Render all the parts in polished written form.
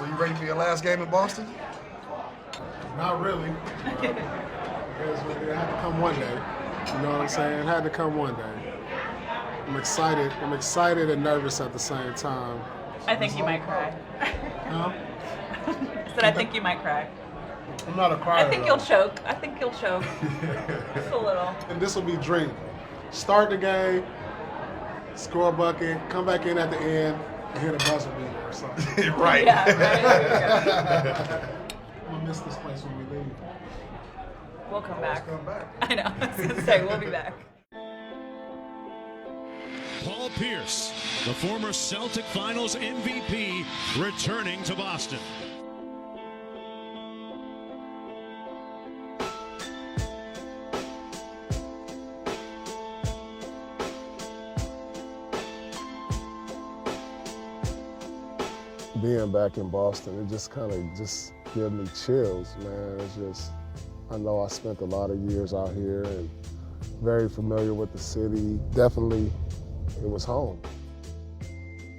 So you ready for your last game in Boston? Not really. Because it had to come one day. You know what I'm saying? It had to come one day. I'm excited. I'm excited and nervous at the same time. I think you might cry. Huh? I think you might cry. I'm not a crier. I think you'll choke. I think you'll choke. Just a little. And this will be dream. Start the game, score a bucket, come back in at the end, and hit a buzzer beater or something. Right. Yeah, right. I'm going to miss this place when we leave. We'll come back. Come back. I know. I was going to say, we'll be back. Paul Pierce, the former Celtic Finals MVP, returning to Boston. Being back in Boston, it just kind of gives me chills, man. It's just, I know I spent a lot of years out here and very familiar with the city. Definitely, it was home.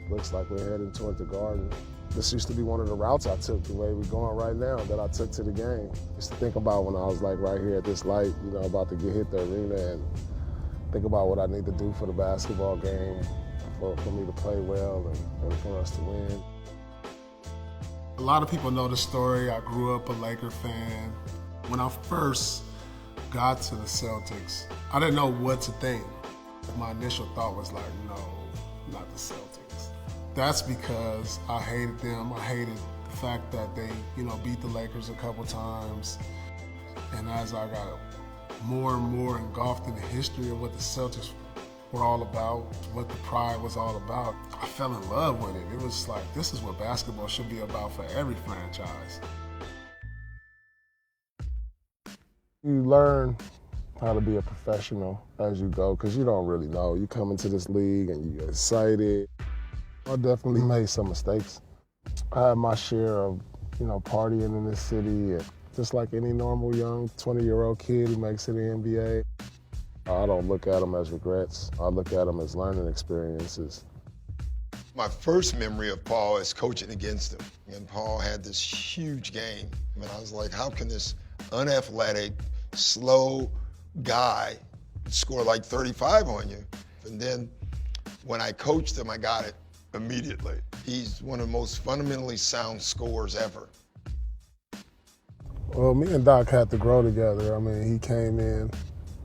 Looks like we're heading toward the Garden. This used to be one of the routes I took, the way we're going right now, that I took to the game. Just to think about when I was like right here at this light, you know, about to hit the arena and think about what I need to do for the basketball game, for me to play well and for us to win. A lot of people know the story. I grew up a Laker fan. When I first got to the Celtics, I didn't know what to think. My initial thought was like, no, not the Celtics. That's because I hated them. I hated the fact that they, beat the Lakers a couple times. And as I got more and more engulfed in the history of what the Celtics were all about, what the pride was all about, I fell in love with it. It was like, this is what basketball should be about for every franchise. You learn how to be a professional as you go, because you don't really know. You come into this league and you get excited. I definitely made some mistakes. I had my share of, partying in this city, and just like any normal young 20-year-old kid who makes it in the NBA. I don't look at them as regrets. I look at them as learning experiences. My first memory of Paul is coaching against him. And Paul had this huge game. And I was like, how can this unathletic, slow guy score like 35 on you? And then when I coached him, I got it immediately. He's one of the most fundamentally sound scorers ever. Well, me and Doc had to grow together. I mean, he came in,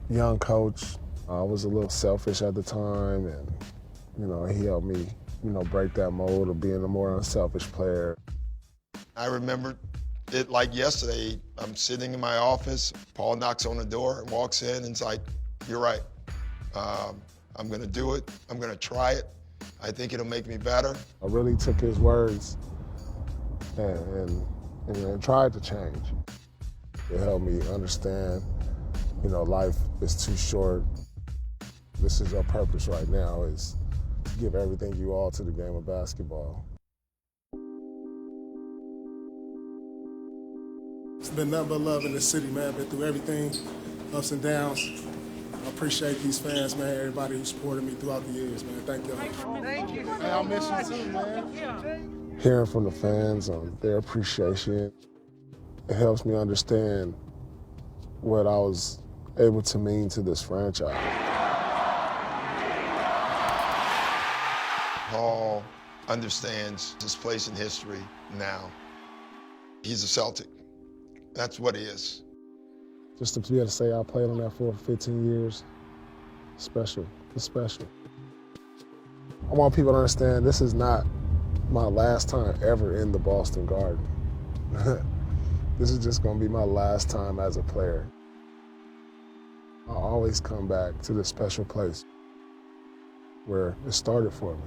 young coach. I was a little selfish at the time, and, he helped me, break that mold of being a more unselfish player. I remember it like yesterday. I'm sitting in my office. Paul knocks on the door and walks in and it's like, you're right. I'm going to do it. I'm going to try it. I think it'll make me better. I really took his words and tried to change. It helped me understand, life is too short. This is your purpose right now, is to give everything you all to the game of basketball. It's been nothing but love in the city, man. Been through everything, ups and downs. I appreciate these fans, man, everybody who supported me throughout the years, man. Thank y'all. Thank you. Hey, I'll miss you too, man. Hearing from the fans on their appreciation, it helps me understand what I was able to mean to this franchise. Paul understands his place in history now. He's a Celtic. That's what he is. Just to be able to say I played on that floor for 15 years, special. It's special. I want people to understand this is not my last time ever in the Boston Garden. This is just going to be my last time as a player. I'll always come back to this special place where it started for me.